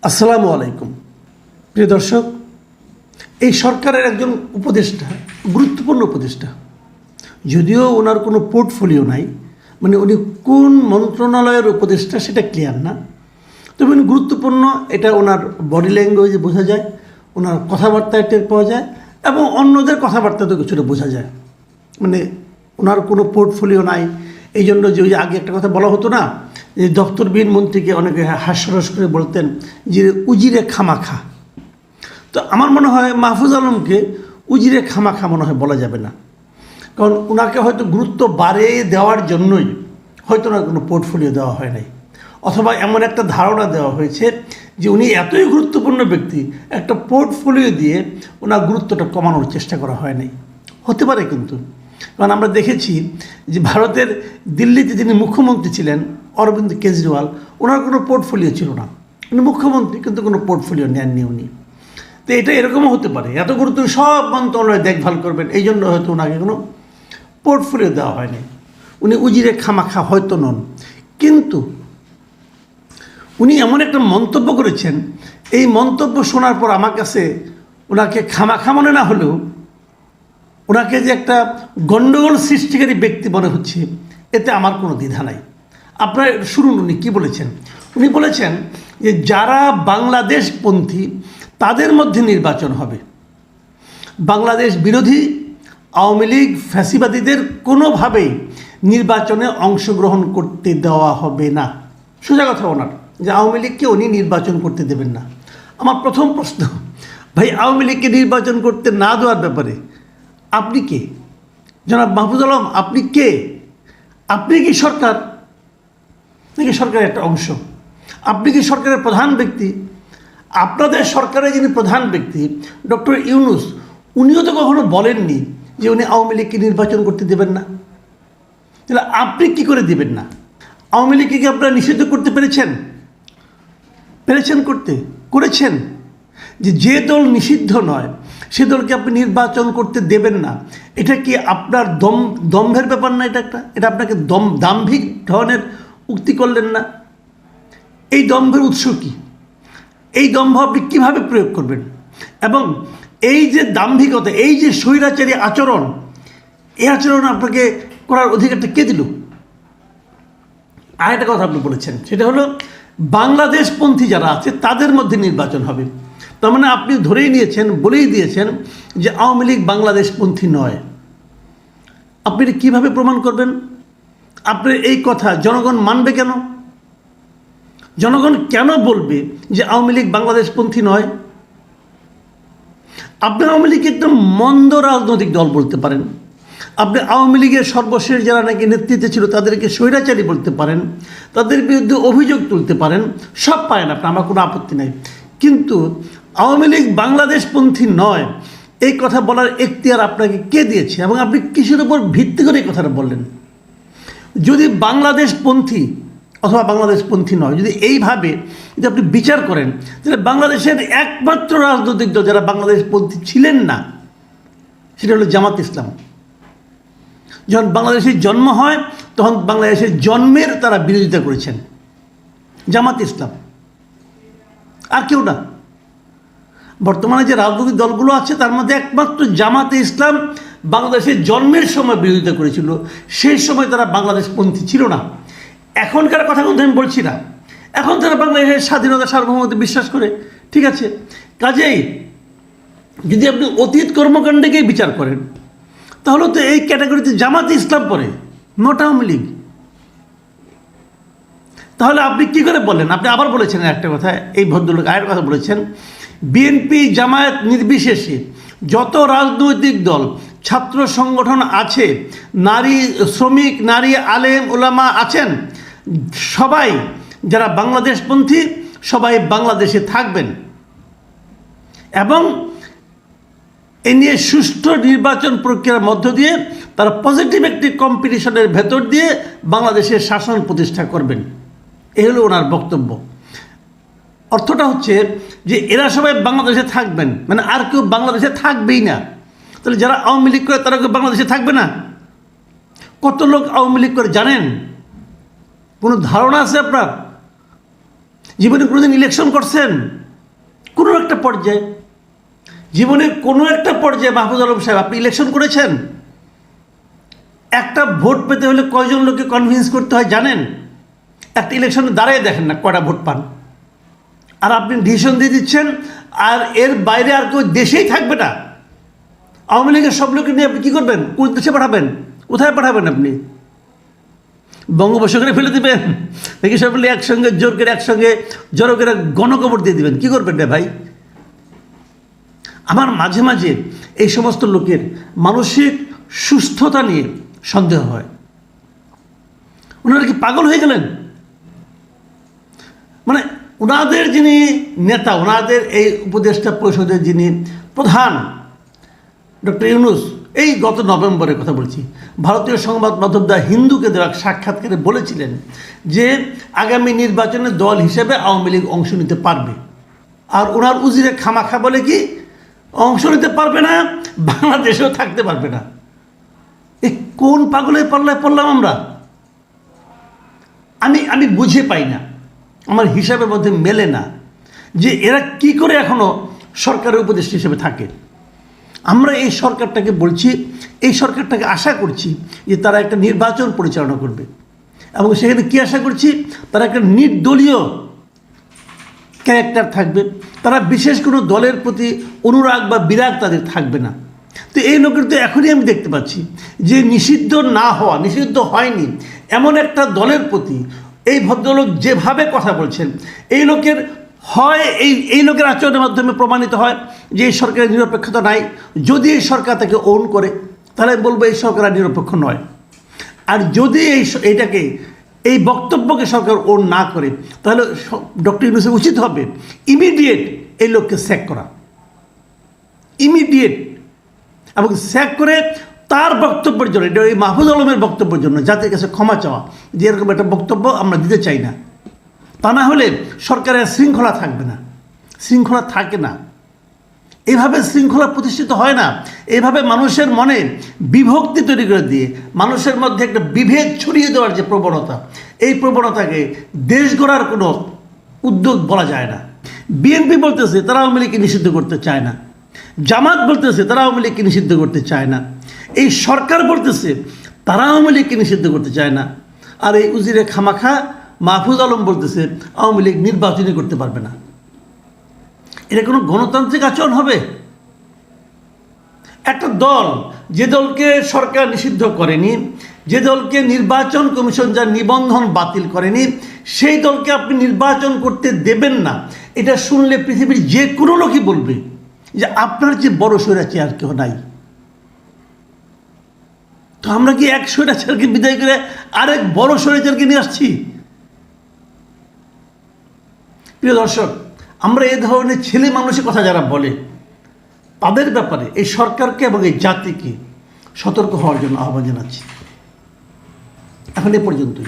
আসসালামু আলাইকুম প্রিয় দর্শক, এই সরকারের একজন উপদেষ্টা, গুরুত্বপূর্ণ উপদেষ্টা, যদিও ওনার কোনো পোর্টফোলিও নাই, মানে উনি কোন মন্ত্রণালয়ের উপদেষ্টা সেটা ক্লিয়ার না, তবে উনি গুরুত্বপূর্ণ এটা ওনার বডি ল্যাঙ্গুয়েজে বোঝা যায়, ওনার কথাবার্তায় টের পাওয়া যায় এবং অন্যদের কথাবার্তাতেও কিছুটা বোঝা যায়। মানে ওনার কোনো পোর্টফোলিও নাই, এই জন্য যে ওই আগে একটা কথা বলা হতো না, যে দপ্তরবিহীন মন্ত্রীকে অনেকে হাস্যরস করে বলতেন যে উজিরে খামাখা। তো আমার মনে হয় মাহফুজ আলমকে উজিরে খামাখা মনে হয় বলা যাবে না, কারণ ওনাকে হয়তো গুরুত্ব বাড়িয়ে দেওয়ার জন্যই হয়তো ওনার কোনো পোর্টফোলিও দেওয়া হয় নাই, অথবা এমন একটা ধারণা দেওয়া হয়েছে যে উনি এতই গুরুত্বপূর্ণ ব্যক্তি, একটা পোর্টফোলিও দিয়ে ওনার গুরুত্বটা কমানোর চেষ্টা করা হয় নাই। হতে পারে কিন্তু, কারণ আমরা দেখেছি যে ভারতের দিল্লিতে যিনি মুখ্যমন্ত্রী ছিলেন অরবিন্দ কেজরিওয়াল, ওনার কোনো পোর্টফোলিও ছিল না, উনি মুখ্যমন্ত্রী কিন্তু কোনো পোর্টফোলিও নেননি উনি। তো এটা এরকমও হতে পারে, এত গুরুত্ব সব মন্ত্রণালয় দেখভাল করবেন, এই জন্য হয়তো ওনাকে কোনো পোর্টফোলিও দেওয়া হয়নি, উনি উজিরে খামাখা হয়তো নন। কিন্তু উনি এমন একটা মন্তব্য করেছেন, এই মন্তব্য শোনার পর আমার কাছে ওনাকে খামাখা মনে না হলেও ওনাকে যে একটা গণ্ডগোল সৃষ্টিকারী ব্যক্তি মনে হচ্ছে, এতে আমার কোনো দ্বিধা নাই। আপনারা শুনুন উনি কী বলেছেন। উনি বলেছেন যে যারা বাংলাদেশপন্থী তাদের মধ্যে নির্বাচন হবে, বাংলাদেশ বিরোধী আওয়ামী লীগ ফ্যাসিবাদীদের কোনোভাবেই নির্বাচনে অংশগ্রহণ করতে দেওয়া হবে না। সোজা কথা ওনার, যে আওয়ামী লীগকে উনি নির্বাচন করতে দেবেন না। আমার প্রথম প্রশ্ন, ভাই আওয়ামী লীগকে নির্বাচন করতে না দেওয়ার ব্যাপারে আপনি কে? জনাব মাহফুজ আলম, আপনি কে? আপনি কি সরকার নাকি সরকারের একটা অংশ? আপনি কি সরকারের প্রধান ব্যক্তি? আপনাদের সরকারের যিনি প্রধান ব্যক্তি ডক্টর ইউনূস, উনিও তো কখনো বলেননি যে উনি আওয়ামী লীগকে নির্বাচন করতে দেবেন না। তাহলে আপনি কি করে দেবেন না? আওয়ামী লীগকে কি আপনারা নিষিদ্ধ করতে পেরেছেন? করেছেন? যে দল নিষিদ্ধ নয় সে দলকে আপনি নির্বাচন করতে দেবেন না, এটা কি আপনার দম্ভের ব্যাপার না? এটা আপনাকে দাম্ভিক ধরনের উক্তি করলেন না? এই দম্ভের উৎস কি? এই দম্ভ আপনি কীভাবে প্রয়োগ করবেন? এবং এই যে দাম্ভিকতা, এই যে স্বৈরাচারী আচরণ, এই আচরণ আপনাকে করার অধিকারটা কে দিল? আরেকটা কথা আপনি বলেছেন, সেটা হলো বাংলাদেশপন্থী যারা আছে তাদের মধ্যে নির্বাচন হবে। তার মানে আপনি ধরেই নিয়েছেন, বলেই দিয়েছেন যে আওয়ামী লীগ বাংলাদেশপন্থী নয়। আপনি কীভাবে প্রমাণ করবেন? আপনার এই কথা জনগণ মানবে কেন? জনগণ কেন বলবে যে আওয়ামী লীগ বাংলাদেশপন্থী নয়? আপনি আওয়ামী লীগকে একদম মন্দ রাজনৈতিক দল বলতে পারেন, আপনি আওয়ামী লীগের সর্বশেষ যারা নাকি নেতৃত্বে ছিল তাদেরকে স্বৈরাচারী বলতে পারেন, তাদের বিরুদ্ধে অভিযোগ তুলতে পারেন, সব পারেন আপনি, আমার কোনো আপত্তি নেই। কিন্তু আওয়ামী লীগ বাংলাদেশপন্থী নয় এই কথা বলার এখতিয়ার আপনাকে কে দিয়েছে, এবং আপনি কিসের উপর ভিত্তি করে এই কথাটা বললেন? যদি বাংলাদেশপন্থী অথবা বাংলাদেশপন্থী নয়, যদি এইভাবে যদি আপনি বিচার করেন, তাহলে বাংলাদেশের একমাত্র রাজনৈতিক দল যারা বাংলাদেশপন্থী ছিলেন না সেটা হলো জামাত ইসলাম। যখন বাংলাদেশের জন্ম হয় তখন বাংলাদেশের জন্মের তারা বিরোধিতা করেছেন, জামাত ইসলাম, আর কেউ না। বর্তমানে যে রাজনৈতিক দলগুলো আছে তার মধ্যে একমাত্র জামাতে ইসলাম বাংলাদেশের জন্মের সময় বিরোধিতা করেছিল, সেই সময় তারা বাংলাদেশপন্থী ছিল না। এখনকার কথা কিন্তু আমি বলছি না, এখন তারা বাংলাদেশের স্বাধীনতা সার্বভৌমত্বে বিশ্বাস করে, ঠিক আছে। কাজেই যদি আপনি অতীত কর্মকাণ্ডকেই বিচার করেন তাহলে তো এই ক্যাটাগরিতে জামাতে ইসলাম পড়ে, নট আওয়ামী লীগ। তাহলে আপনি কী করে বলেন? আপনি আবার বলেছেন একটা কথা, এই ভদ্রলোক আরের কথা বলেছেন, বিএনপি জামায়াত নির্বিশেষে যত রাজনৈতিক দল ছাত্র সংগঠন আছে, নারী শ্রমিক, নারী আলেম ওলামা আছেন, সবাই যারা বাংলাদেশপন্থী সবাই বাংলাদেশে থাকবেন, এবং এ নিয়ে সুষ্ঠু নির্বাচন প্রক্রিয়ার মধ্য দিয়ে তারা পজিটিভ একটি কম্পিটিশনের ভেতর দিয়ে বাংলাদেশের শাসন প্রতিষ্ঠা করবেন। এ হলো ওনার বক্তব্য। অর্থটা হচ্ছে যে এরা সবাই বাংলাদেশে থাকবেন, মানে আর কেউ বাংলাদেশে থাকবেই না। তাহলে যারা আওয়ামী লীগ করে তারা কেউ বাংলাদেশে থাকবে না? কত লোক আওয়ামী লীগ করে জানেন? কোনো ধারণা আছে আপনার? জীবনে কোনোদিন ইলেকশন করছেন? কোনো একটা পর্যায়ে, জীবনের কোনো একটা পর্যায়ে মাহফুজ আলম সাহেব আপনি ইলেকশন করেছেন? একটা ভোট পেতে হলে কয়জন লোককে কনভিন্স করতে হয় জানেন? একটা ইলেকশনে দাঁড়িয়ে দেখেন না কয়টা ভোট পান, আর আপনি ডিসিশন দিয়ে দিচ্ছেন, আর এর বাইরে আর কেউ দেশেই থাকবে না। আওয়ামী লীগের সব লোককে নিয়ে আপনি কী করবেন? কোন দেশে পাঠাবেন? কোথায় পাঠাবেন? আপনি বঙ্গোপসাগরে ফেলে দেবেন নাকি সব মিলে একসঙ্গে জোর করে একসঙ্গে জড়ো করে গণকবর দিয়ে দেবেন? কী করবেন রে ভাই? আমার মাঝে মাঝে এই সমস্ত লোকের মানসিক সুস্থতা নিয়ে সন্দেহ হয়। ওনারা কি পাগল হয়ে গেলেন? মানে ওনাদের যিনি নেতা, ওনাদের এই উপদেষ্টা পরিষদের যিনি প্রধান ডক্টর ইউনূস, এই গত নভেম্বরের কথা বলছি, ভারতীয় সংবাদ মাধ্যম দ্য হিন্দুকে দেওয়া সাক্ষাৎকারে বলেছিলেন যে আগামী নির্বাচনে দল হিসেবে আওয়ামী লীগ অংশ নিতে পারবে। আর ওনার উজিরে খামাখা বলে কি অংশ নিতে পারবে না, বাংলাদেশেও থাকতে পারবে না। এ কোন পাগলের পাল্লায় পড়লাম আমরা? আমি বুঝে পাই না, আমার হিসাবের মধ্যে মেলে না যে এরা কি করে এখনো সরকারের উপদেষ্টা হিসেবে থাকে। আমরা এই সরকারটাকে বলছি, এই সরকারটাকে আশা করছি যে তারা একটা নির্বাচন পরিচালনা করবে, এবং সেখানে কী আশা করছি? তারা একটা নির্দলীয় ক্যারেক্টার থাকবে, তারা বিশেষ কোনো দলের প্রতি অনুরাগ বা বিরাগ তাদের থাকবে না। তো এই লোকের তো এখনই আমি দেখতে পাচ্ছি যে নিষিদ্ধ না হওয়া, নিষিদ্ধ হয়নি এমন একটা দলের প্রতি এই ভদ্রলোক যেভাবে কথা বলছেন, এই লোকের হয় এই লোকের আচরণের মাধ্যমে প্রমাণিত হয় যে এই সরকারের নিরপেক্ষতা নাই। যদি এই সরকার তাকে ওন করে তাহলে বলবো এই সরকার নিরপেক্ষ নয়। আর যদি এইটাকে এই বক্তব্যকে সরকার ওন না করে তাহলে ডক্টর ইউনূসের উচিত হবে ইমিডিয়েট এই লোককে স্যাক করা, ইমিডিয়েট, এবং স্যাক করে তার বক্তব্যের জন্য, এটা এই মাহফুজ আলমের বক্তব্যের জন্য জাতির কাছে ক্ষমা চাওয়া যে এরকম একটা বক্তব্য আমরা দিতে চাই না। তা না হলে সরকারের শৃঙ্খলা থাকবে না, শৃঙ্খলা থাকে না। এইভাবে শৃঙ্খলা প্রতিষ্ঠিত হয় না। এইভাবে মানুষের মনে বিভক্তি তৈরি করে দিয়ে মানুষের মধ্যে একটা বিভেদ ছড়িয়ে দেওয়ার যে প্রবণতা, এই প্রবণতাকে দেশ গড়ার কোনো উদ্যোগ বলা যায় না। বিএনপি বলতেছে তারা আওয়ামী লীগকে নিষিদ্ধ করতে চায় না, জামাত বলতেছে তারা আওয়ামী লীগকে নিষিদ্ধ করতে চায় না, এই সরকার বলতেছে তারা আওয়ামী লীগকে নিষিদ্ধ করতে চায় না, আর এই উজিরে খামাখা মাহফুজ আলম বলতেছে আওয়ামী লীগ নির্বাচনই করতে পারবে না। এটা কোনো গণতান্ত্রিক আচরণ হবে? একটা দল, যে দলকে সরকার নিষিদ্ধ করেনি, যে দলকে নির্বাচন কমিশন যার নিবন্ধন বাতিল করেনি, সেই দলকে আপনি নির্বাচন করতে দেবেন না, এটা শুনলে পৃথিবীর যে কোনো লোকই বলবে যে আপনার যে বড় স্বৈরাচার আর কেউ নাই। তো আমরা কি এক স্বৈরাচারকে বিদায় করে আরেক বড় স্বৈরাচারকে নিয়ে আসছি? প্রিয় দর্শক, আমরা এই ধরনের ছেলে মানুষের কথা যারা বলে তাদের ব্যাপারে এই সরকারকে এবং এই জাতিকে সতর্ক হওয়ার জন্য আহ্বান জানাচ্ছি। এখন এ পর্যন্তই।